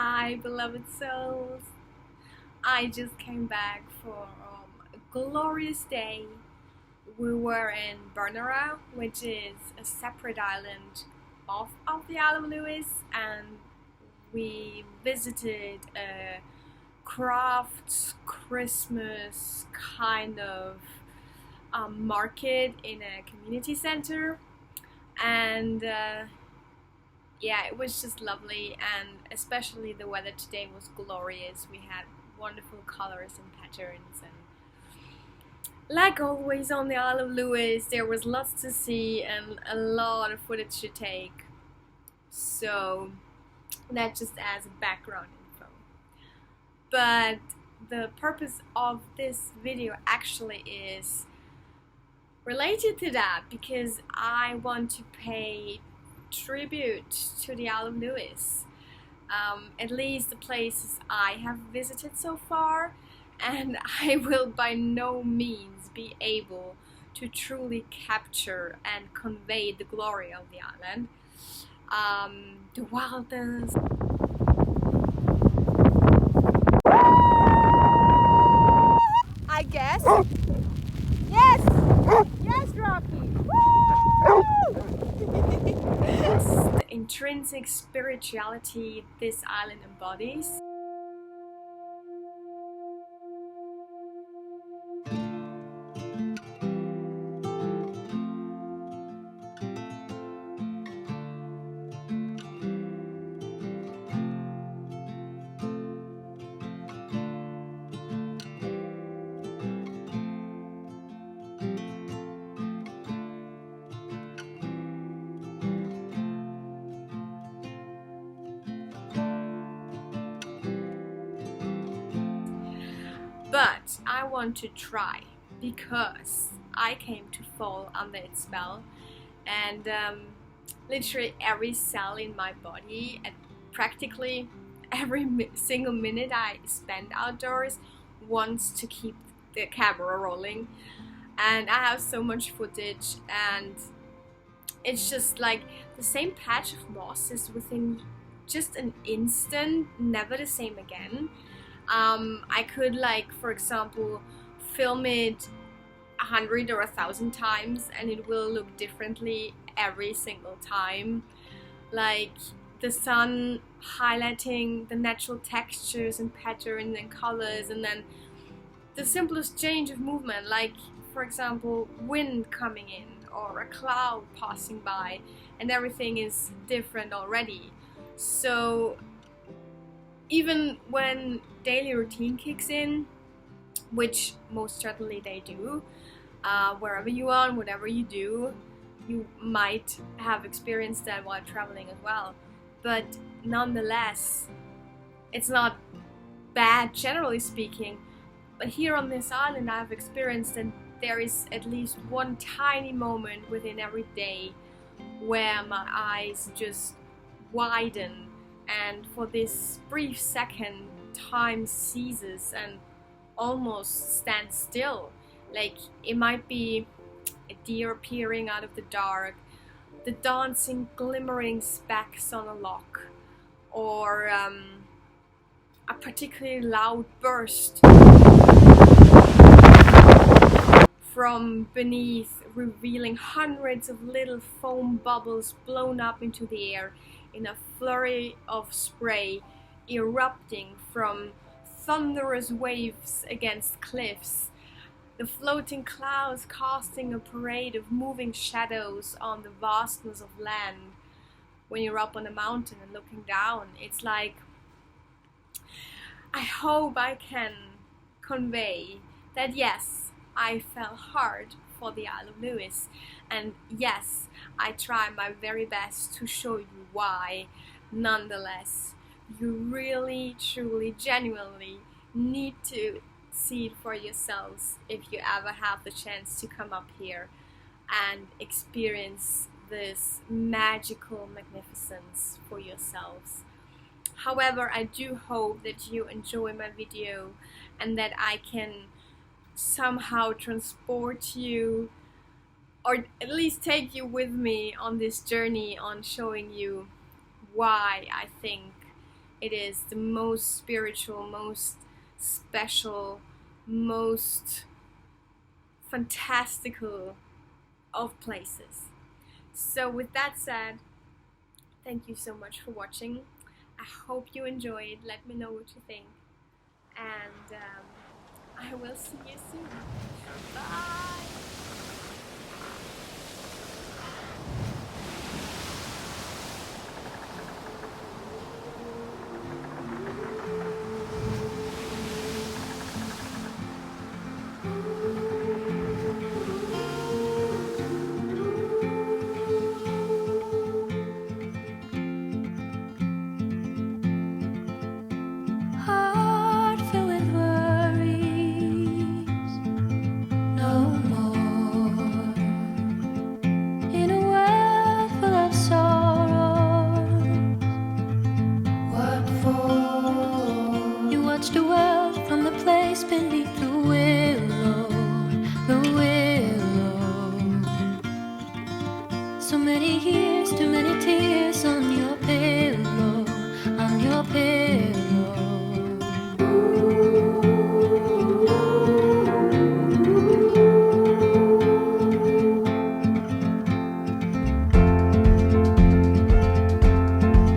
Hi, beloved souls. I just came back from a glorious day. We were in Bernera, which is a separate island off of the Isle of Lewis, and we visited a crafts Christmas kind of market in a community center, and yeah, it was just lovely, and especially the weather today was glorious. We had wonderful colors and patterns, and like always on the Isle of Lewis, there was lots to see and a lot of footage to take. So that just as background info. But the purpose of this video actually is related to that, because I want to pay tribute to the Isle of Lewis, at least the places I have visited so far, and I will by no means be able to truly capture and convey the glory of the island, the wildness. I guess. Yes! Yes, Rocky! The intrinsic spirituality this island embodies. But I want to try, because I came to fall under its spell, and literally every cell in my body, and practically every single minute I spend outdoors, wants to keep the camera rolling. And I have so much footage, and it's just like the same patch of moss is within just an instant, never the same again. I could, like, for example, film it 100 or 1,000 times and it will look differently every single time. Like the sun highlighting the natural textures and patterns and colors, and then the simplest change of movement, like for example wind coming in or a cloud passing by, and everything is different already. So even when daily routine kicks in, which most certainly they do, wherever you are and whatever you do, you might have experienced that while traveling as well. But nonetheless, it's not bad generally speaking. But here on this island I've experienced that there is at least one tiny moment within every day where my eyes just widen, and for this brief second time seizes and almost stands still. Like it might be a deer appearing out of the dark, the dancing glimmering specks on a loch, or a particularly loud burst from beneath, revealing hundreds of little foam bubbles blown up into the air in a flurry of spray erupting from thunderous waves against cliffs, the floating clouds casting a parade of moving shadows on the vastness of land. When you're up on a mountain and looking down, it's like, I hope I can convey that yes, I fell hard for the Isle of Lewis, and yes, I try my very best to show you why. Nonetheless, you really, truly, genuinely need to see it for yourselves if you ever have the chance to come up here and experience this magical magnificence for yourselves. However, I do hope that you enjoy my video and that I can somehow transport you, or at least take you with me on this journey on showing you why I think It is the most spiritual, most special, most fantastical of places. So with that said, thank you so much for watching. I hope you enjoyed. Let me know what you think, and I will see you soon. Bye! Heart filled with worries, no more. In a world full of sorrow, what for? You watch the world from the place beneath the willow, the willow. So many years, too many tears on your pillow, on your pillow.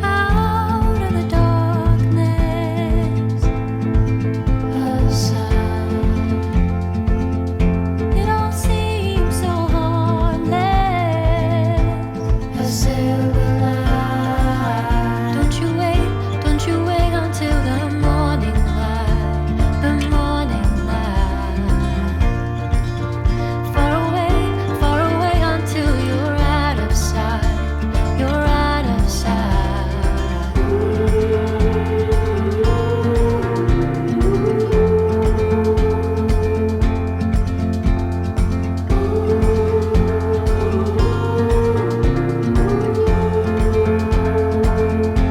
Out of the darkness, a sound. It all seems so harmless. A silver light. Don't you wait until the morning light, the morning light. Far away until you're out of sight, you're out of sight.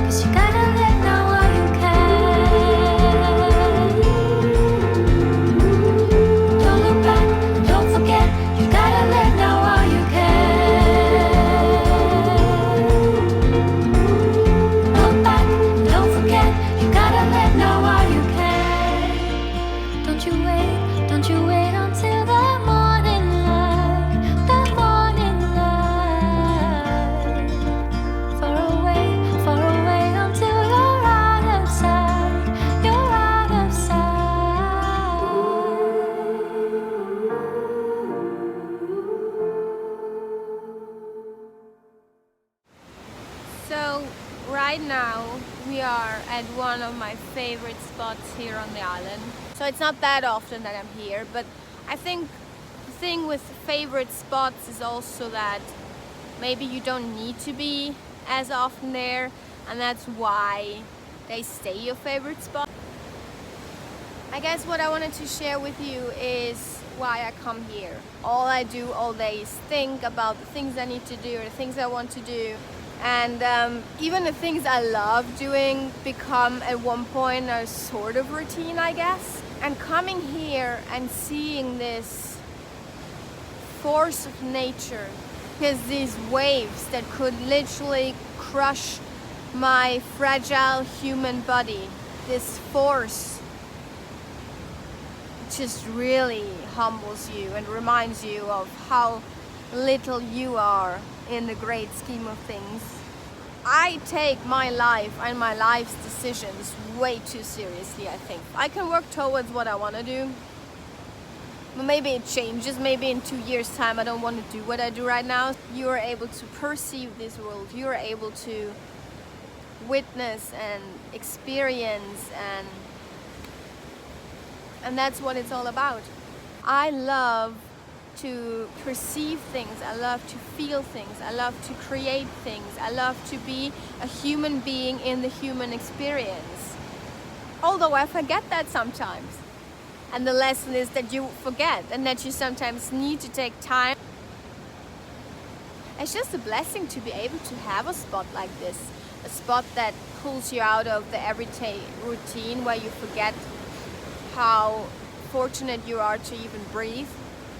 Cause you gotta let now while you can. Don't look back, don't forget. You gotta let now while you can. Look back, don't forget. You gotta let now while you can. Don't you wait until the morning light, the morning light. Far away until you're out of sight, you're out of sight. So right now we are at one of my favorite spots here on the island. So it's not that often that I'm here, but I think the thing with favorite spots is also that maybe you don't need to be as often there, and that's why they stay your favorite spot. I guess what I wanted to share with you is why I come here. All I do all day is think about the things I need to do or the things I want to do. And even the things I love doing become at one point a sort of routine, I guess. And coming here and seeing this force of nature, because these waves that could literally crush my fragile human body, this force just really humbles you and reminds you of how little you are in the great scheme of things. I take my life and my life's decisions way too seriously, I think. I can work towards what I want to do, but maybe it changes. Maybe in 2 years' time I don't want to do what I do right now. You are able to perceive this world. You are able to witness and experience, and that's what it's all about. I love to perceive things, I love to feel things, I love to create things, I love to be a human being in the human experience. Although I forget that sometimes. And the lesson is that you forget and that you sometimes need to take time. It's just a blessing to be able to have a spot like this, a spot that pulls you out of the everyday routine where you forget how fortunate you are to even breathe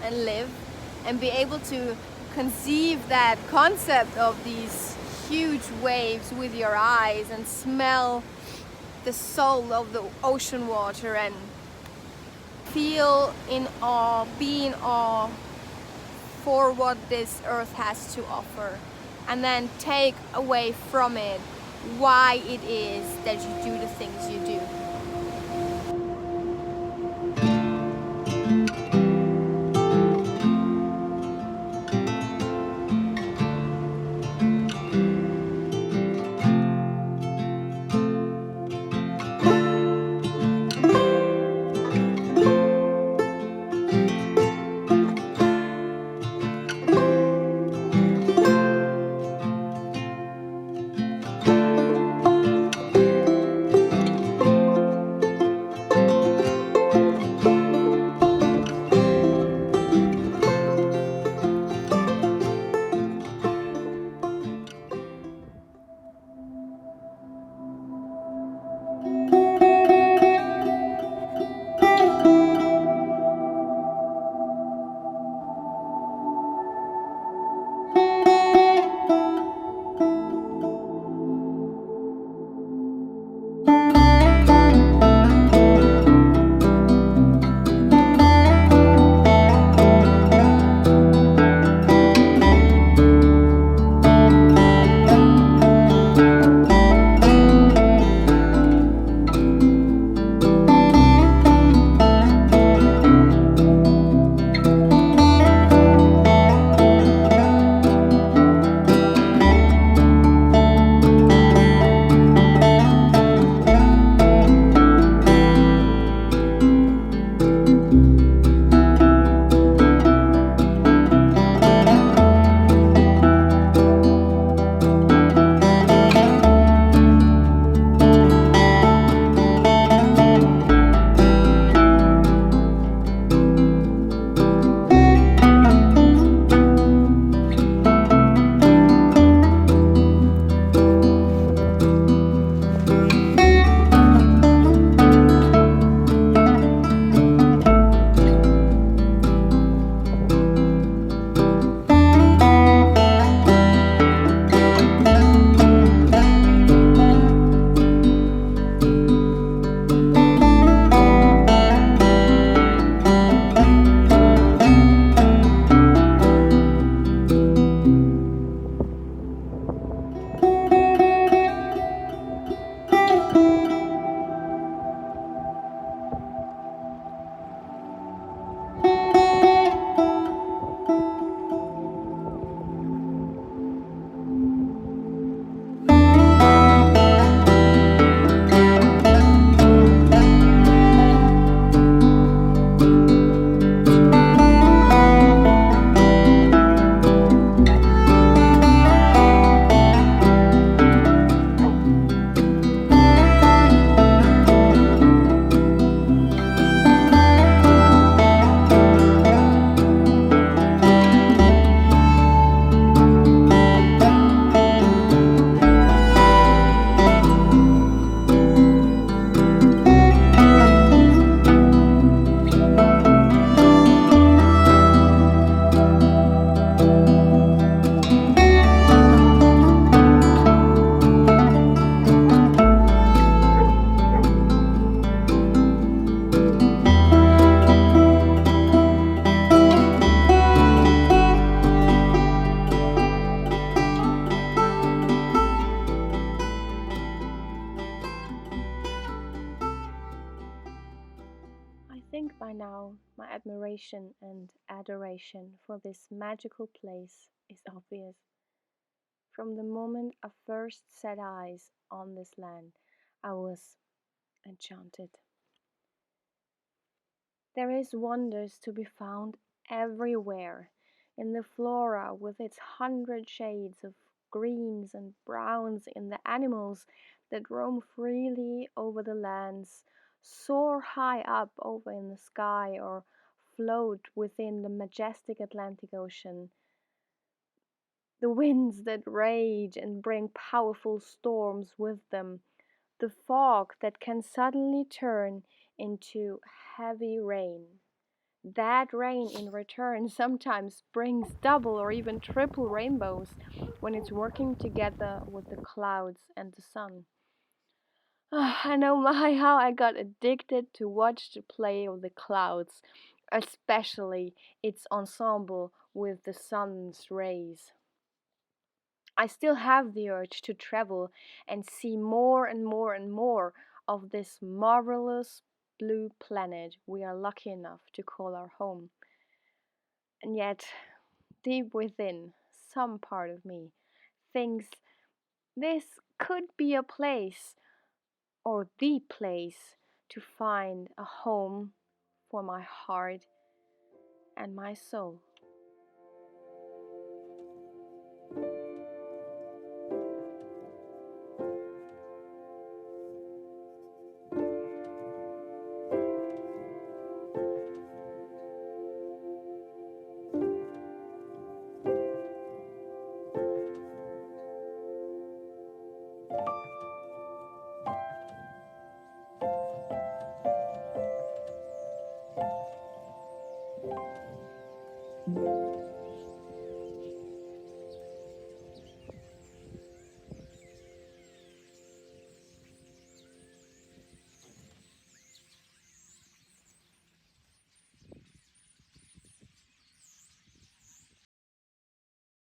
and live, and be able to conceive that concept of these huge waves with your eyes and smell the soul of the ocean water and feel in awe, be in awe for what this earth has to offer, and then take away from it why it is that you do the things you do. think by now my admiration and adoration for this magical place is obvious. From the moment I first set eyes on this land, I was enchanted. There is wonders to be found everywhere in the flora with its 100 shades of greens and browns, in the animals that roam freely over the lands, soar high up over in the sky, or float within the majestic Atlantic Ocean. The winds that rage and bring powerful storms with them, the fog that can suddenly turn into heavy rain. That rain, in return, sometimes brings double or even triple rainbows when it's working together with the clouds and the sun. I know how I got addicted to watch the play of the clouds, especially its ensemble with the sun's rays. I still have the urge to travel and see more and more and more of this marvelous blue planet we are lucky enough to call our home. And yet, deep within, some part of me thinks this could be a place or the place to find a home for my heart and my soul.